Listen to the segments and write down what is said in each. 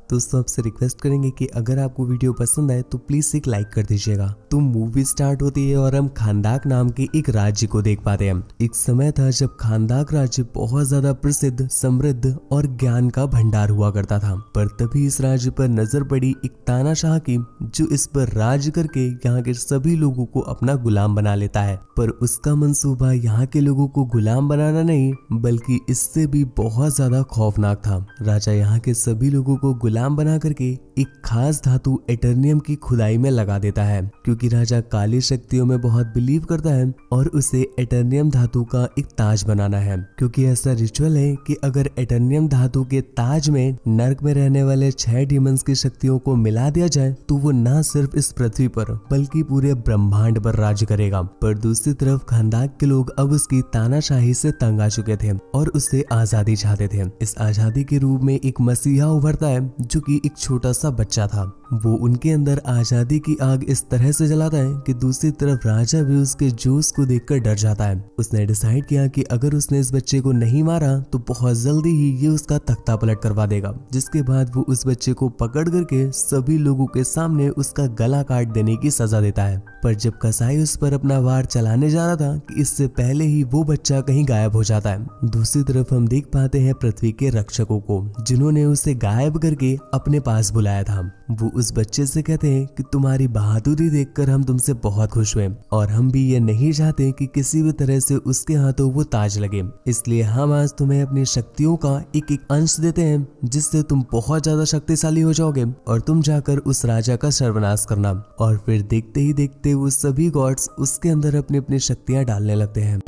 दोस्तों आपसे रिक्वेस्ट करेंगे कि अगर आपको वीडियो पसंद आए तो प्लीज एक लाइक कर दीजिएगा। तो मूवी स्टार्ट होती है और हम खानदाक नाम के एक राज्य को देख पाते हैं। एक समय था जब खानदाक राज्य बहुत ज्यादा प्रसिद्ध, समृद्ध और ज्ञान का भंडार हुआ करता था। पर तभी इस राज्य पर नजर पड़ी एक तानाशाह की, जो इस पर राज करके यहाँ के सभी लोगों को अपना गुलाम बना लेता है। पर उसका मंसूबा यहाँ के लोगों को गुलाम बनाना नहीं, बल्कि इससे भी बहुत ज्यादा खौफनाक था। राजा यहाँ के सभी लोगों को गुलाम बना करके एक खास धातु एटर्नियम की खुदाई में लगा देता है, क्योंकि राजा काली शक्तियों में बहुत बिलीव करता है और उसे एटर्नियम धातु का एक ताज बनाना है। क्योंकि ऐसा रिचुअल है कि अगर एटर्नियम धातु के ताज में नर्क में रहने वाले 6 डीमंस की शक्तियों को मिला दिया जाए तो वो न सिर्फ इस पृथ्वी पर बल्कि पूरे ब्रह्मांड पर राज करेगा। पर दूसरी तरफ खानदाक के लोग अब उसकी तानाशाही से तंग आ चुके थे और उससे आजादी चाहते थे। इस आजादी के रूप में एक मसीहा उभरता है जो कि एक छोटा सा बच्चा था। वो उनके अंदर आजादी की आग इस तरह से जलाता है कि दूसरी तरफ राजा भी उसके जोश को देखकर डर जाता है। उसने डिसाइड किया कि अगर उसने इस बच्चे को नहीं मारा तो बहुत जल्दी ही ये उसका तख्ता पलट करवा देगा, जिसके बाद वो उस बच्चे को पकड़ करके सभी लोगों के सामने उसका गला काट देने की सजा देता है। पर जब कसाई उस पर अपना वार चलाने जा रहा था कि इससे पहले ही वो बच्चा कहीं गायब हो जाता है। दूसरी तरफ हम देख पाते हैं पृथ्वी के रक्षकों को, जिन्होंने उसे गायब करके अपने पास बुलाया था। वो उस बच्चे से कहते हैं कि तुम्हारी बहादुरी देखकर हम तुमसे बहुत खुश हुए और हम भी ये नहीं चाहते कि किसी भी तरह से उसके हाथों वो ताज लगे, इसलिए हम आज तुम्हें अपनी शक्तियों का एक एक अंश देते हैं, जिससे तुम बहुत ज्यादा शक्तिशाली हो जाओगे और तुम जाकर उस राजा का सर्वनाश करना। और फिर देखते ही देखते वो सभी गॉड्स उसके अंदर अपनी अपनी शक्तियां डालने लगते हैं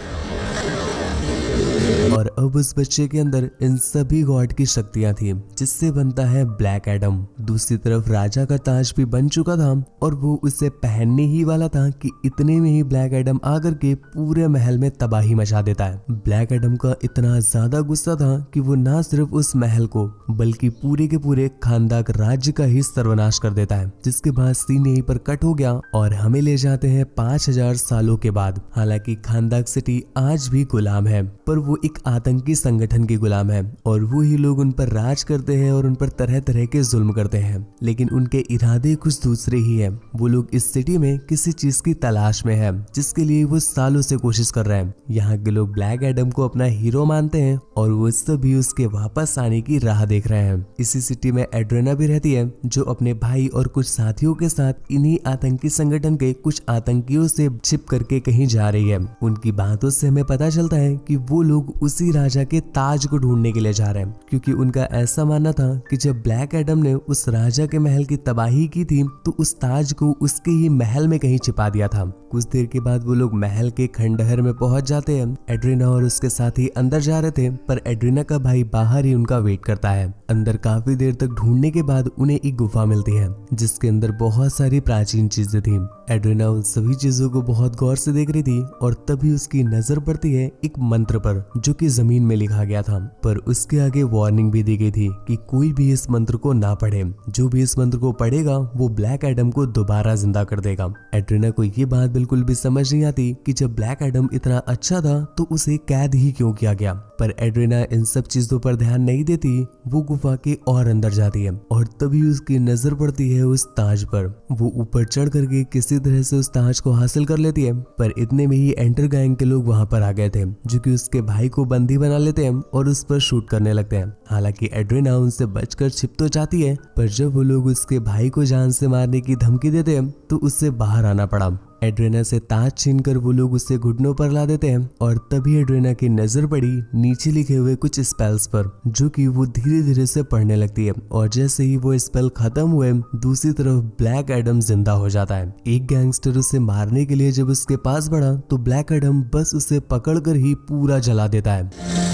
और अब उस बच्चे के अंदर इन सभी गॉड की शक्तियां थी, जिससे बनता है ब्लैक एडम। दूसरी तरफ राजा का ताज भी बन चुका था और वो उसे पहनने ही वाला था कि इतने में ही ब्लैक एडम आकर के पूरे महल में तबाही मचा देता है। ब्लैक एडम का इतना ज्यादा गुस्सा था कि वो ना सिर्फ उस महल को बल्कि पूरे के पूरे खानदाक राज्य का ही सर्वनाश कर देता है, जिसके बाद सीन यहीं पर कट हो गया और हमें ले जाते हैं 5000 सालों के बाद। हालांकि खानदाक सिटी आज भी गुलाम है, पर वो एक आतंकी संगठन के गुलाम है और वो ही लोग उन पर राज करते हैं और उन पर तरह तरह के जुल्म करते हैं। लेकिन उनके इरादे कुछ दूसरे ही हैं। वो लोग इस सिटी में किसी चीज की तलाश में है, जिसके लिए वो सालों से कोशिश कर रहे हैं। यहाँ के लोग ब्लैक एडम को अपना हीरो मानते हैं और वो सभी उसके वापस आने की राह देख रहे हैं। इसी सिटी में एड्रेना भी रहती है, जो अपने भाई और कुछ साथियों के साथ इन्हीं आतंकी संगठन के कुछ आतंकियों से छिप करके कहीं जा रही है। उनकी बातों से हमें पता चलता है कि वो लोग उसी राजा के ताज को ढूंढने के लिए जा रहे हैं, क्योंकि उनका ऐसा मानना था कि जब ब्लैक एडम ने उस राजा के महल की तबाही की थी तो उस ताज को उसके ही महल में कहीं छिपा दिया था। कुछ देर के बाद वो लोग महल के खंडहर में पहुंच जाते हैं। एड्रीना और उसके साथी अंदर जा रहे थे, पर एड्रीना का भाई बाहर ही उनका वेट करता है। अंदर काफी देर तक ढूंढने के बाद उन्हें एक गुफा मिलती है, जिसके अंदर बहुत सारी प्राचीन चीजें थी। एड्रीना उन सभी चीजों को बहुत गौर से देख रही थी और तभी उसकी नजर पड़ती है एक मंत्र पर, जो कि जमीन में लिखा गया था। पर उसके आगे वार्निंग भी दी गई थी कि कोई भी इस मंत्र को ना पढ़े। जो भी इस मंत्र को पढ़ेगा वो ब्लैक एडम को दोबारा जिंदा कर देगा। एड्रीना को ये बात बिल्कुल भी समझ नहीं आती कि जब ब्लैक एडम इतना अच्छा था तो उसे कैद ही क्यों किया गया। पर एड्रीना इन सब चीजों पर ध्यान नहीं देती। वो गुफा के और अंदर जाती है और तभी उसकी नजर पड़ती है उस ताज पर। वो ऊपर चढ़ करके किसी तरह से उस ताज को हासिल कर लेती है, पर इतने में ही एंटर गैंग के लोग वहां पर आ गए थे, जो कि उसके भाई को बंदी बना लेते हैं और उस पर शूट करने लगते हैं। हालांकि एड्रीना उनसे बचकर छिप तो जाती है, पर जब वो लोग उसके भाई को जान से मारने की धमकी देते हैं तो उससे बाहर आना पड़ा। एड्रीना से ताज छीनकर वो लोग उसे घुटनों पर ला देते हैं और तभी एड्रीना की नजर पड़ी नीचे लिखे हुए कुछ स्पेल्स पर, जो कि वो धीरे धीरे से पढ़ने लगती है। और जैसे ही वो स्पेल खत्म हुए, दूसरी तरफ ब्लैक एडम जिंदा हो जाता है। एक गैंगस्टर उसे मारने के लिए जब उसके पास बढ़ा तो ब्लैक एडम बस उसे पकड़कर ही पूरा जला देता है।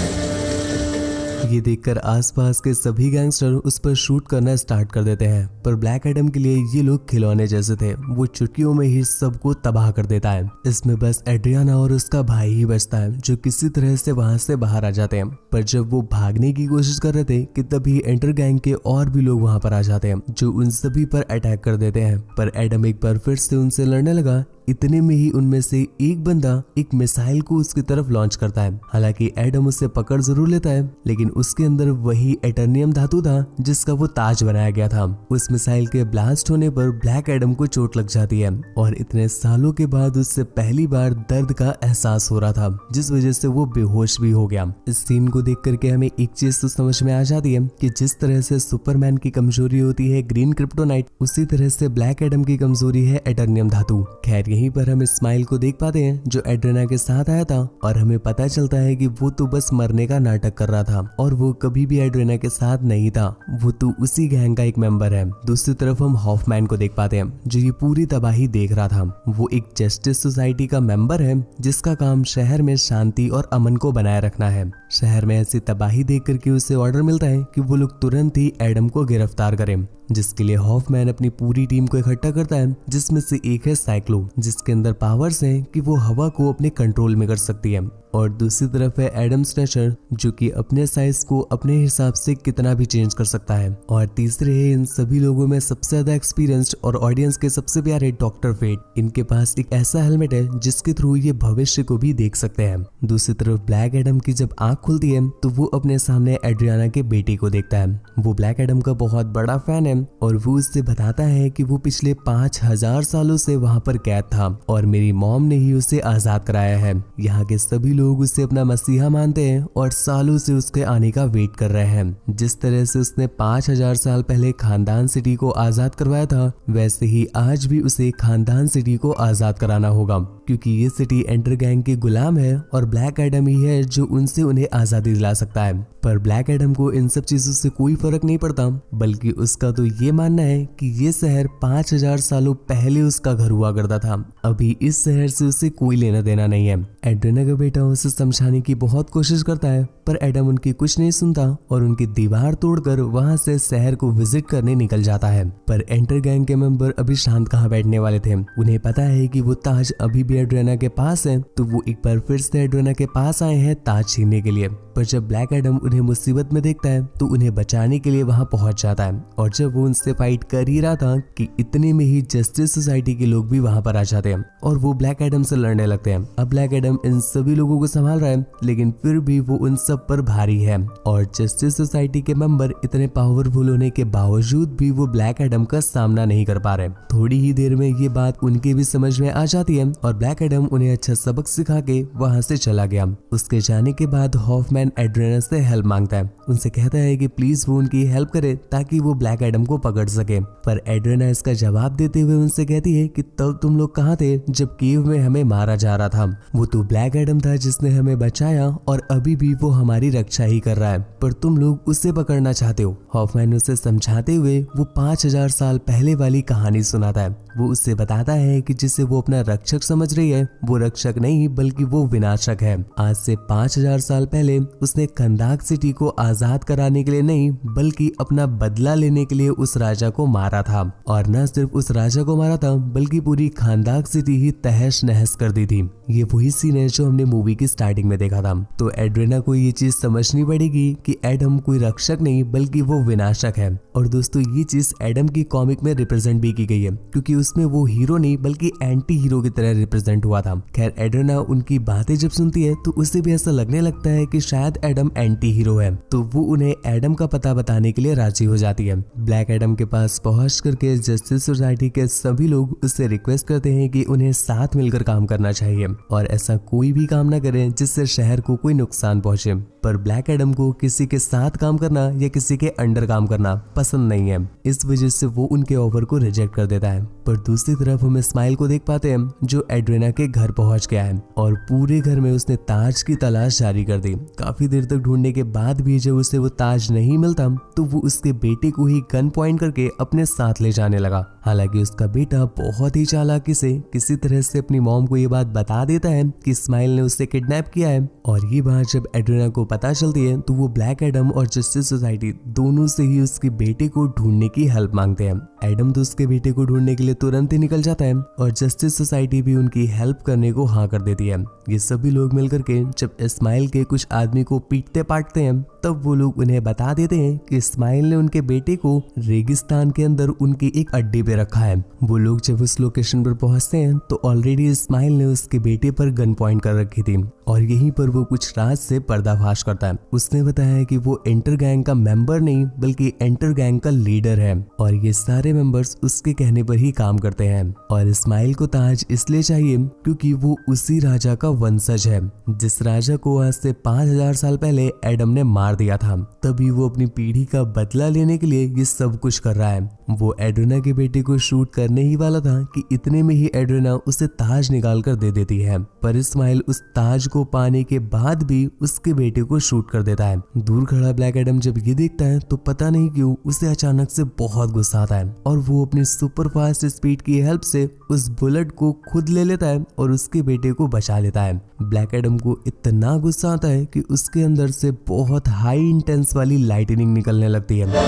ये देखकर आसपास के सभी गैंगस्टर उस पर शूट करना स्टार्ट कर देते हैं, पर ब्लैक एडम के लिए ये लोग खिलौने जैसे थे। वो चुटकियों में ही सबको तबाह कर देता है। इसमें बस एड्रियाना और उसका भाई ही बचता है, जो किसी तरह से वहां से बाहर आ जाते हैं। पर जब वो भागने की कोशिश कर रहे थे कि तभी एंटर गैंग के और भी लोग वहां पर आ जाते हैं, जो उन सभी पर अटैक कर देते हैं। पर एडम एक बार फिर से उनसे लड़ने लगा, इतने में ही उनमें से एक बंदा एक मिसाइल को उसकी तरफ लॉन्च करता है। हालांकि एडम उससे पकड़ जरूर लेता है, लेकिन उसके अंदर वही एटर्नियम धातु था जिसका वो ताज बनाया गया था। उस मिसाइल के ब्लास्ट होने पर ब्लैक एडम को चोट लग जाती है और इतने सालों के बाद उससे पहली बार दर्द का एहसास हो रहा था, जिस वजह से वो बेहोश भी हो गया। इस सीन को देख करके हमें एक चीज तो समझ में आ जाती है कि जिस तरह से सुपरमैन की कमजोरी होती है ग्रीन क्रिप्टोनाइट, उसी तरह से ब्लैक एडम की कमजोरी है एटर्नियम धातु। खैर यहीं पर हम स्माइल को देख पाते हैं जो एड्रेना के साथ आया था, और हमें पता चलता है कि वो तो बस मरने का नाटक कर रहा था और वो कभी भी एड्रेना के साथ नहीं था, वो तो उसी गैंग का एक मेंबर है। दूसरी तरफ हम हॉफमैन को देख पाते हैं जो ये पूरी तबाही देख रहा था। वो एक जस्टिस सोसाइटी का मेंबर है जिसका काम शहर में शांति और अमन को बनाए रखना है। शहर में ऐसी तबाही देख करके उसे ऑर्डर मिलता है कि वो लोग तुरंत ही एडम को गिरफ्तार करें, जिसके लिए हॉफमैन अपनी पूरी टीम को इकट्ठा करता है, जिसमें से एक है साइक्लो, जिसके अंदर पावर्स हैं कि वो हवा को अपने कंट्रोल में कर सकती है। और दूसरी तरफ है एडम स्नैचर जो कि अपने साइज को अपने हिसाब से कितना भी चेंज कर सकता है। और तीसरे है इन सभी लोगों में सबसे ज्यादा एक्सपीरियंस्ड और ऑडियंस के सबसे प्यारे डॉक्टर फेट। इनके पास एक ऐसा हेलमेट है जिसके थ्रू ये भविष्य को भी देख सकते हैं। दूसरी तरफ ब्लैक एडम की जब आंख खुलती है तो वो अपने सामने एड्रियाना के बेटे को देखता है। वो ब्लैक एडम का बहुत बड़ा फैन है और वो उससे बताता है कि वो पिछले 5000 सालों से वहां पर कैद था और मेरी मॉम ने ही उसे आजाद कराया है। यहाँ के सभी लोग उसे अपना मसीहा मानते हैं और सालों से उसके आने का वेट कर रहे हैं। जिस तरह से उसने 5000 साल पहले खानदान सिटी को आजाद करवाया था, वैसे ही आज भी उसे खानदान सिटी को आजाद कराना होगा, क्योंकि ये सिटी एंटर गैंग के गुलाम है और ब्लैक एडम ही है जो उनसे उन्हें आजादी दिला सकता है। पर ब्लैक एडम को इन सब चीजों से कोई फर्क नहीं पड़ता, बल्कि उसका तो ये मानना है कि ये शहर 5000 सालों पहले उसका घर हुआ करता था। अभी इस शहर से उसे कोई लेना देना नहीं है। एड्रियाना का बेटा उसे समझाने की बहुत कोशिश करता है, पर एडम उनकी कुछ नहीं सुनता और उनकी दीवार तोड़कर वहां से शहर को विजिट करने निकल जाता है। पर एंटर गैंग के मेंबर अभी शांत कहाँ बैठने वाले थे। उन्हें पता है कि वो ताज अभी भी एड्रियाना के पास है, तो वो एक बार फिर से एड्रियाना के पास आए हैं ताज छीनने के लिए। पर जब ब्लैक एडम उन्हें मुसीबत में देखता है तो उन्हें बचाने के लिए वहां पहुंच जाता है। और जब वो उनसे फाइट कर ही रहा था कि इतने में ही जस्टिस सोसाइटी के लोग भी वहां पर आ जाते हैं और वो ब्लैक एडम से लड़ने लगते हैं। अब ब्लैक एडम इन सभी लोगों को संभाल रहा है, लेकिन फिर भी वो उन सब पर भारी है और जस्टिस सोसाइटी के मेंबर इतने पावरफुल होने के बावजूद भी वो ब्लैक एडम का सामना नहीं कर पा रहे। थोड़ी ही देर में ये बात उनके भी समझ में आ जाती है और ब्लैक एडम उन्हें अच्छा सबक सिखा के वहां से चला गया। उसके जाने के बाद हॉफमैन एड्रियाना से हेल्प मांगता है, उनसे कहता है कि प्लीज वो उनकी हेल्प करे ताकि वो ब्लैक एडम को पकड़ सके। पर एड्रियाना इसका जवाब देते हुए उनसे कहती है कि तब तुम लोग कहाँ थे जब केव में हमें मारा जा रहा था। वो तो ब्लैक एडम था जिसने हमें बचाया और अभी भी वो हमारी रक्षा ही कर रहा है, पर तुम लोग उसे पकड़ना चाहते हो। हॉफमैन उसे समझाते हुए वो 5000 साल पहले वाली कहानी सुनाता है। वो उससे बताता है कि जिसे वो अपना रक्षक समझ रही है वो रक्षक नहीं बल्कि वो विनाशक है। आज से 5000 साल पहले उसने खंदाक सिटी को आजाद कराने के लिए नहीं बल्कि अपना बदला लेने के लिए उस राजा को मारा था, और न सिर्फ उस राजा को मारा था बल्कि पूरी खंदाक सिटी ही तहस नहस कर दी थी। ये वही सीन है जो हमने मूवी की स्टार्टिंग में देखा था। तो एड्रियाना को ये चीज समझनी पड़ेगी कि एडम कोई रक्षक नहीं बल्कि वो विनाशक है। और दोस्तों ये चीज एडम की कॉमिक में रिप्रेजेंट भी की गई है, क्योंकि उसमें वो हीरो नहीं बल्कि एंटी हीरो की तरह रिप्रेजेंट हुआ था। खैर एड्रियाना उनकी बातें जब सुनती है तो उसे भी ऐसा लगने लगता है कि शायद एडम एंटी हीरो है, तो वो उन्हें एडम का पता बताने के लिए राजी हो जाती है। ब्लैक एडम के पास पहुंच करके जस्टिस सोसाइटी के सभी लोग उससे रिक्वेस्ट करते हैं कि उन्हें साथ मिलकर काम करना चाहिए और ऐसा कोई भी काम न करें जिससे शहर को कोई नुकसान पहुंचे। पर ब्लैक एडम को किसी के साथ काम करना या किसी के अंडर काम करना पसंद नहीं है, इस वजह से वो उनके ऑफर को रिजेक्ट कर देता है। पर दूसरी तरफ हम स्माइल को देख पाते हैं जो एड्रियाना के घर पहुंच गया है और पूरे घर में उसने ताज की तलाश जारी कर दी। काफी देर तक ढूंढने के बाद भी जब उसे वो ताज नहीं मिलता तो वो उसके बेटे को ही गन पॉइंट करके अपने साथ ले जाने लगा। हालांकि उसका बेटा बहुत ही चालाकी से किसी तरह से अपनी मॉम को ये बात बता देता है कि स्माइल ने उससे किडनैप किया है, और ये बात जब एड्रियाना को पता चलती है तो वो ब्लैक एडम और जस्टिस सोसाइटी दोनों से ही उसके बेटे को ढूंढने की हेल्प मांगते हैं। एडम तो उसके बेटे को ढूंढने के लिए तुरंत ही निकल जाता है और जस्टिस सोसाइटी भी उनकी हेल्प करने को हाँ कर देती है। ये सभी लोग मिलकर के जब इस्माइल के कुछ आदमी को पीटते पाटते हैं तब वो लोग उन्हें बता देते हैं कि इस्माइल ने उनके बेटे को रेगिस्तान के अंदर उनके एक अड्डे पे रखा है। वो लोग जब उस लोकेशन पर पहुंचते हैं तो ऑलरेडी इस्माइल ने उसके बेटे पर गन पॉइंट कर रखी थी और यहीं पर वो कुछ राज से पर्दाफाश करता है। उसने बताया कि वो एंटर गैंग का मेंबर नहीं बल्कि एंटर गैंग का लीडर है और ये सारे मेंबर्स उसके कहने पर ही काम करते हैं। और इस्माइल को ताज इसलिए चाहिए क्योंकि वो उसी राजा का वंशज है जिस राजा को आज से 5000 साल पहले एडम ने मार दिया था। तभी वो अपनी पीढ़ी का बदला लेने के लिए ये सब कुछ कर रहा है। वो एड्रिना के बेटे को शूट करने ही वाला था कि इतने में ही एड्रिना उसे ताज निकाल कर दे देती है, पर इस्माइल उस ताज को पाने के बाद भी उसके बेटे को शूट कर देता है। दूर खड़ा ब्लैक एडम जब ये देखता है तो पता नहीं क्यों उसे अचानक से बहुत गुस्सा आता है और वो अपनी सुपर फास्ट स्पीड की हेल्प से उस बुलेट को खुद ले लेता है और उसके बेटे को बचा लेता है। ब्लैक एडम को इतना गुस्सा आता है कि उसके अंदर से बहुत हाई इंटेंस वाली लाइटनिंग निकलने लगती है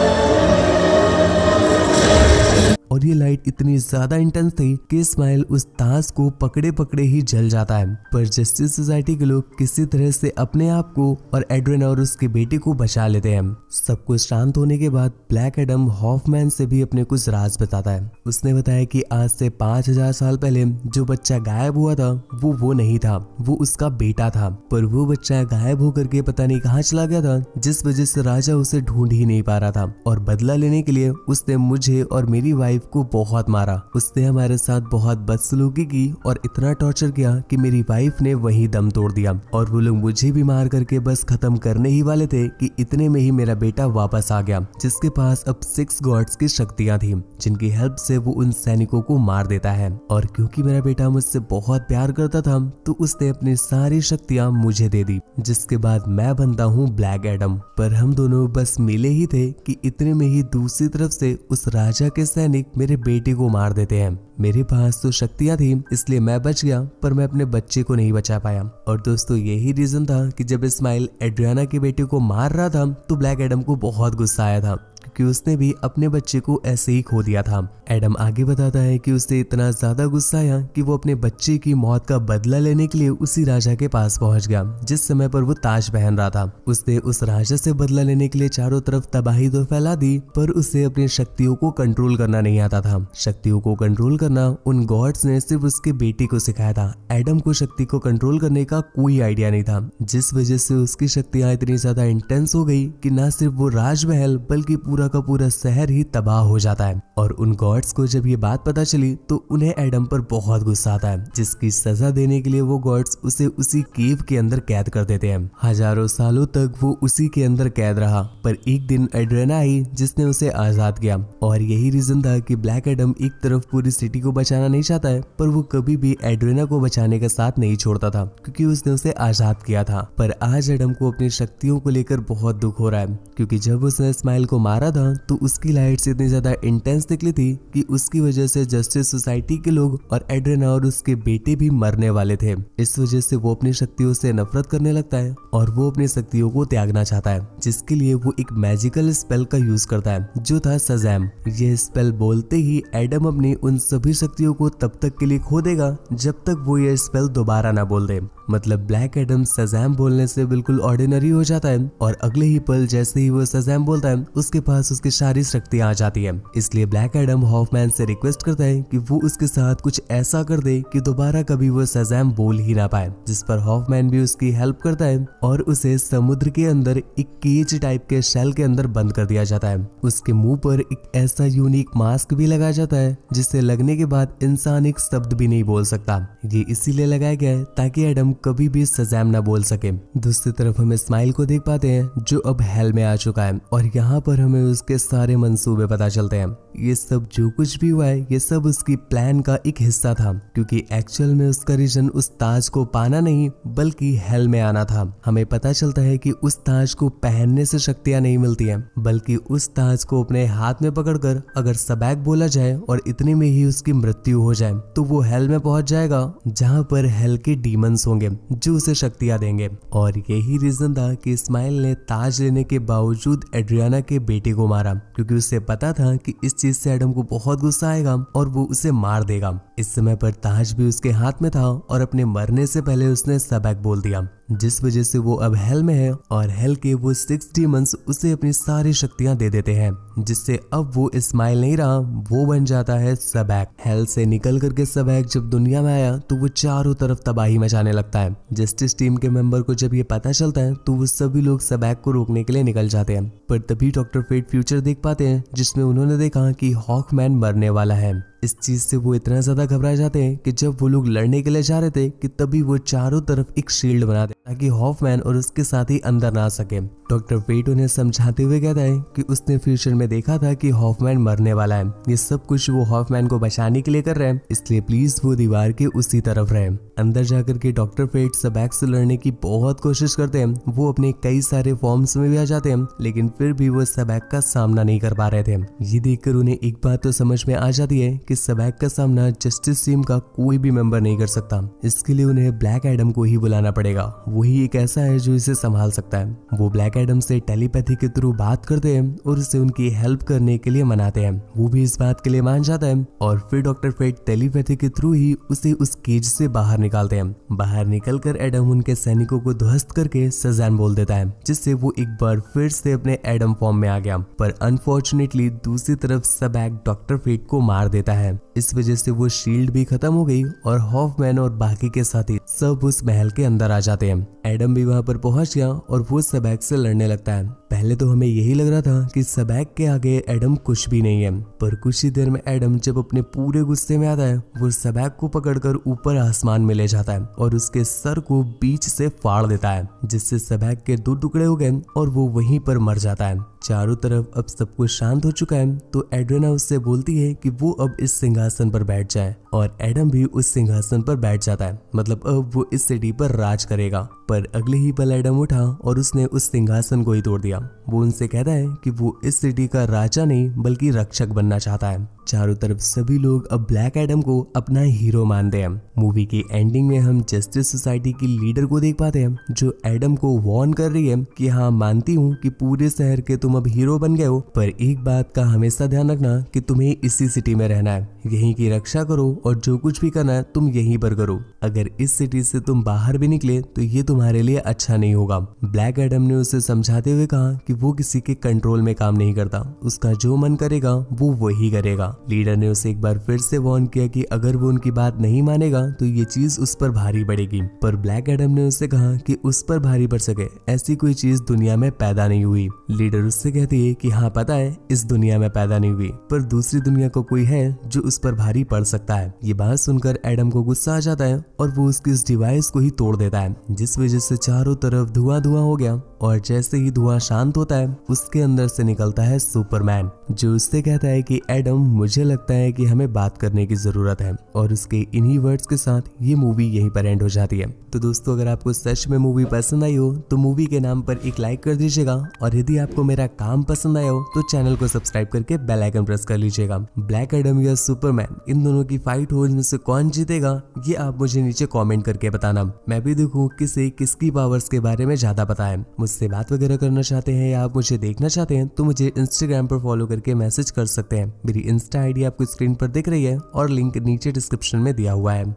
और ये लाइट इतनी ज्यादा इंटेंस थी कि इस्माइल उस ताज को पकड़े पकड़े ही जल जाता है। पर जस्टिस सोसाइटी के लोग किसी तरह से अपने आप को और एड्रिना और उसके बेटे को बचा लेते हैं। सब कुछ शांत होने के बाद ब्लैक एडम हॉफमैन से भी अपने कुछ राज बताता है। उसने बताया कि आज से 5000 साल पहले जो बच्चा गायब हुआ था वो नहीं था, वो उसका बेटा था। पर वो बच्चा गायब होकर के पता नहीं कहाँ चला गया था, जिस वजह से राजा उसे ढूंढ ही नहीं पा रहा था और बदला लेने के लिए उसने मुझे और मेरी वाइफ को बहुत मारा। उसने हमारे साथ बहुत बदसलूकी की और इतना टॉर्चर किया कि मेरी वाइफ ने वहीं दम तोड़ दिया और वो लोग मुझे भी मार करके बस खत्म करने ही वाले थे कि इतने में ही मेरा बेटा वापस आ गया जिसके पास अब 6 गॉड्स की शक्तियां थी जिनकी हेल्प से वो उन सैनिकों को मार देता है। और क्योंकि मेरा बेटा मुझसे बहुत प्यार करता था तो उसने अपनी सारी शक्तियां मुझे दे दी, जिसके बाद मैं बनता हूँ ब्लैक एडम। पर हम दोनों बस मिले ही थे कि इतने में ही दूसरी तरफ से उस राजा के सैनिक मेरे बेटे को मार देते हैं। मेरे पास तो शक्तियां थी इसलिए मैं बच गया, पर मैं अपने बच्चे को नहीं बचा पाया। और दोस्तों यही रीजन था कि जब इस्माइल एड्रियाना के बेटे को मार रहा था तो ब्लैक एडम को बहुत गुस्सा आया था क्योंकि उसने भी अपने बच्चे को ऐसे ही खो दिया था। एडम आगे बताता है कि उसे इतना ज्यादा गुस्सा आया कि वो अपने बच्चे की मौत का बदला लेने के लिए उसी राजा के पास पहुंच गया जिस समय पर वो ताज पहन रहा था। उसने उस राजा से बदला लेने के लिए चारों तरफ तबाही तो फैला दी, पर उसे अपनी शक्तियों को कंट्रोल करना नहीं आता था। शक्तियों को कंट्रोल करना उन गॉड्स ने सिर्फ उसके बेटे को सिखाया था। एडम को शक्ति को कंट्रोल करने का कोई आइडिया नहीं था, जिस वजह से उसकी शक्तियां इतनी ज्यादा इंटेंस हो गई कि न सिर्फ वो राजमहल बल्कि पूरा का पूरा शहर ही तबाह हो जाता है। और उन गॉड्स को जब ये बात पता चली तो उन्हें एडम पर बहुत गुस्सा आता है, जिसकी सजा देने के लिए वो गॉड्स उसे उसी केव के अंदर कैद कर देते हैं। हजारों सालों तक वो उसी के अंदर कैद रहा, पर एक दिन एड्रियाना आई जिसने उसे आजाद किया। और यही रीजन था कि ब्लैक एडम एक तरफ पूरी सिटी को बचाना नहीं चाहता है, पर वो कभी भी एड्रियाना को बचाने का साथ नहीं छोड़ता था क्योंकि उसने उसे आजाद किया था। पर आज एडम को अपनी शक्तियों को लेकर बहुत दुख हो रहा है क्योंकि जब उसने इस्माइल को मारा था तो उसकी लाइट्स इतनी ज्यादा इंटेंस निकली थी कि उसकी वजह से जस्टिस सोसाइटी के लोग और एड्रियाना और उसके बेटे भी मरने वाले थे। इस वजह से वो अपनी शक्तियों से नफरत करने लगता है और वो अपनी शक्तियों को त्यागना चाहता है, जिसके लिए वो एक मैजिकल स्पेल का यूज करता है जो था शज़ैम। ये स्पेल बोलते ही एडम अपनी उन सभी शक्तियों को तब तक के लिए खो देगा जब तक वो ये स्पेल दोबारा ना बोल दे। मतलब ब्लैक एडम शज़ैम बोलने से बिल्कुल ऑर्डिनरी हो जाता है और अगले ही पल जैसे ही वो शज़ैम बोलता है उसके पास उसकी सारी शक्तियां आ जाती है। इसलिए ब्लैक एडम हॉफमैन से रिक्वेस्ट करता है कि वो उसके साथ कुछ ऐसा कर दे कि दोबारा कभी वो शज़ैम बोल ही ना पाए, जिस पर हॉफमैन भी उसकी हेल्प करता है और उसे समुद्र के अंदर एक केज टाइप के शेल के अंदर बंद कर दिया जाता है। उसके मुंह पर एक ऐसा यूनिक मास्क भी लगाया जाता है जिससे लगने के बाद इंसान एक शब्द भी नहीं बोल सकता। ये इसीलिए लगाया गया है ताकि एडम कभी भी शज़ैम ना बोल सके। दूसरी तरफ हम इस्माइल को देख पाते हैं जो अब हेल में आ चुका है और यहाँ पर हमें उसके सारे मंसूबे पता चलते हैं। ये सब जो कुछ भी हुआ है ये सब उसकी प्लान का एक हिस्सा था क्योंकि एक्चुअल में उसका रीजन उस ताज को पाना नहीं बल्कि हेल में आना था। हमें पता चलता है कि उस ताज को पहनने से शक्तियां नहीं मिलती हैं, बल्कि उस ताज को अपने हाथ में पकड़कर अगर सबैक बोला जाए और इतने में ही उसकी मृत्यु हो जाए तो वो हेल में पहुंच जाएगा जहां पर हेल के डीमंस होंगे होंगे जो उसे शक्तियां देंगे। और यही रीजन था कि इस्माइल ने ताज लेने के बावजूद एड्रियाना के बेटे को मारा, क्योंकि उसे पता था कि इस चीज से एडम को बहुत गुस्सा आएगा और वो उसे मार देगा। इस समय पर ताज भी उसके हाथ में था और अपने मरने से पहले उसने सबक बोल दिया, जिस वजह से वो अब हेल में है और हेल के वो 6 डीमंस उसे अपनी सारी शक्तियां दे देते हैं, जिससे अब वो इस्माइल नहीं रहा, वो बन जाता है सबैक। हेल से निकल करके सबैक जब दुनिया में आया तो वो चारों तरफ तबाही मचाने लगता है। जस्टिस टीम के मेंबर को जब ये पता चलता है तो वो सभी लोग सबैक को रोकने के लिए निकल जाते हैं, पर तभी डॉक्टर फेट फ्यूचर देख पाते हैं, जिसमें उन्होंने देखा कि हॉकमैन मरने वाला है। इस चीज से वो इतना ज्यादा घबरा जाते हैं कि जब वो लोग लड़ने के लिए जा रहे थे कि तभी वो चारों तरफ एक शील्ड बना दे ताकि हॉफमैन और उसके साथी अंदर ना आ सके। डॉक्टर फेट उन्हें समझाते हुए कहता है कि उसने फ्यूचर में देखा था कि हॉफमैन मरने वाला है, ये सब कुछ वो हॉफमैन को बचाने के लिए कर रहे हैं, इसलिए प्लीज वो दीवार के उसी तरफ रहे। अंदर जाकर के डॉक्टर फेट सबैक से लड़ने की बहुत कोशिश करते हैं, वो अपने कई सारे फॉर्म्स में भी आ जाते हैं, लेकिन फिर भी वो सबैक का सामना नहीं कर पा रहे थे। ये देखकर उन्हें एक बात तो समझ में आ जाती है कि सबैक का सामना जस्टिस टीम का कोई भी मेंबर नहीं कर सकता, इसके लिए उन्हें ब्लैक एडम को ही बुलाना पड़ेगा। वही एक ऐसा है जो इसे संभाल सकता है। वो ब्लैक एडम से टेलीपैथी के थ्रू बात करते हैं और उसे उनकी हेल्प करने के लिए मनाते हैं। वो भी इस बात के लिए मान जाता है और फिर डॉक्टर फेट टेलीपैथी के थ्रू ही उसे उस केज से बाहर निकालते हैं। बाहर निकलकर एडम उनके सैनिकों को ध्वस्त करके सजान बोल देता है, जिससे वो एक बार फिर से अपने एडम फॉर्म में आ गया। पर अनफॉर्चुनेटली दूसरी तरफ सबैक डॉक्टर फेट को मार देता है। इस वजह से वो शील्ड भी खत्म हो गई और हॉफमैन और बाकी के साथी सब उस महल के अंदर आ जाते हैं। एडम भी वहां पर पहुंच गया और वो सबैक से लड़ने लगता है। पहले तो हमें यही लग रहा था कि सबैक के आगे एडम कुछ भी नहीं है, पर कुछ ही देर में एडम जब अपने पूरे गुस्से में आता है, वो सबैक को पकड़कर ऊपर आसमान में ले जाता है और उसके सर को बीच से फाड़ देता है, जिससे सबैक के 2 टुकड़े हो गए और वो वहीं पर मर जाता है। चारों तरफ अब सब कुछ शांत हो चुका है, तो एड्रियाना उससे बोलती है कि वो अब इस सिंहासन पर बैठ जाए और एडम भी उस सिंहासन पर बैठ जाता है, मतलब अब वो इस सिटी पर राज करेगा। पर अगले ही पल एडम उठा और उसने उस सिंहासन को ही तोड़ दिया। वो उनसे कहता है कि वो इस सिटी का राजा नहीं बल्कि रक्षक बनना चाहता है। चारों तरफ सभी लोग अब ब्लैक एडम को अपना हीरो मानते हैं। मूवी की एंडिंग में हम जस्टिस सोसाइटी की लीडर को देख पाते हैं, जो एडम को वार्न कर रही है कि हाँ मानती हूँ कि पूरे शहर के तुम अब हीरो बन गए हो, पर एक बात का हमेशा ध्यान रखना कि तुम्हें इसी सिटी में रहना है, यहीं की रक्षा करो और जो कुछ भी करना है तुम यहीं पर करो। अगर इस सिटी से तुम बाहर भी निकले तो ये तुम्हारे लिए अच्छा नहीं होगा। ब्लैक एडम ने उसे समझाते हुए कहा कि वो किसी के कंट्रोल में काम नहीं करता, उसका जो मन करेगा वो वही करेगा। लीडर ने उसे एक बार फिर से वार्न किया कि अगर वो उनकी बात नहीं मानेगा तो ये चीज उस पर भारी पड़ेगी, पर ब्लैक एडम ने उससे कहा कि उस पर भारी पड़ सके ऐसी कोई चीज दुनिया में पैदा नहीं हुई। लीडर उससे कहती है कि हाँ पता है इस दुनिया में पैदा नहीं हुई, पर दूसरी दुनिया को कोई है जो उस पर भारी पड़ सकता है। ये बात सुनकर एडम को गुस्सा आ जाता है और वो उसकी इस डिवाइस को ही तोड़ देता है, जिस वजह से चारों तरफ धुआं धुआं हो गया। और जैसे ही धुआं शांत होता है उसके अंदर से निकलता है सुपरमैन, जो उससे कहता है कि एडम मुझे लगता है कि हमें बात करने की जरूरत है। और उसके इन्हीं वर्ड्स के साथ ये मूवी यहीं पर एंड हो जाती है। तो दोस्तों अगर आपको सच में मूवी पसंद आई हो तो मूवी के नाम पर एक लाइक कर दीजिएगा, और यदि आपको मेरा काम पसंद आया हो तो चैनल को सब्सक्राइब करके बेल आइकन प्रेस कर लीजिएगा। ब्लैक एडम या सुपरमैन इन दोनों की फाइट हो इनमें से कौन जीतेगा ये आप मुझे नीचे कॉमेंट करके बताना, मैं भी देखूँ किसे किसकी पावर्स के बारे में ज्यादा पता है। मुझसे बात वगैरह करना चाहते हैं या आप मुझे देखना चाहते हैं तो मुझे इंस्टाग्राम पर फॉलो करके मैसेज कर सकते हैं। मेरी इंस्टा आईडी आपको स्क्रीन पर दिख रही है और लिंक नीचे डिस्क्रिप्शन में दिया हुआ है।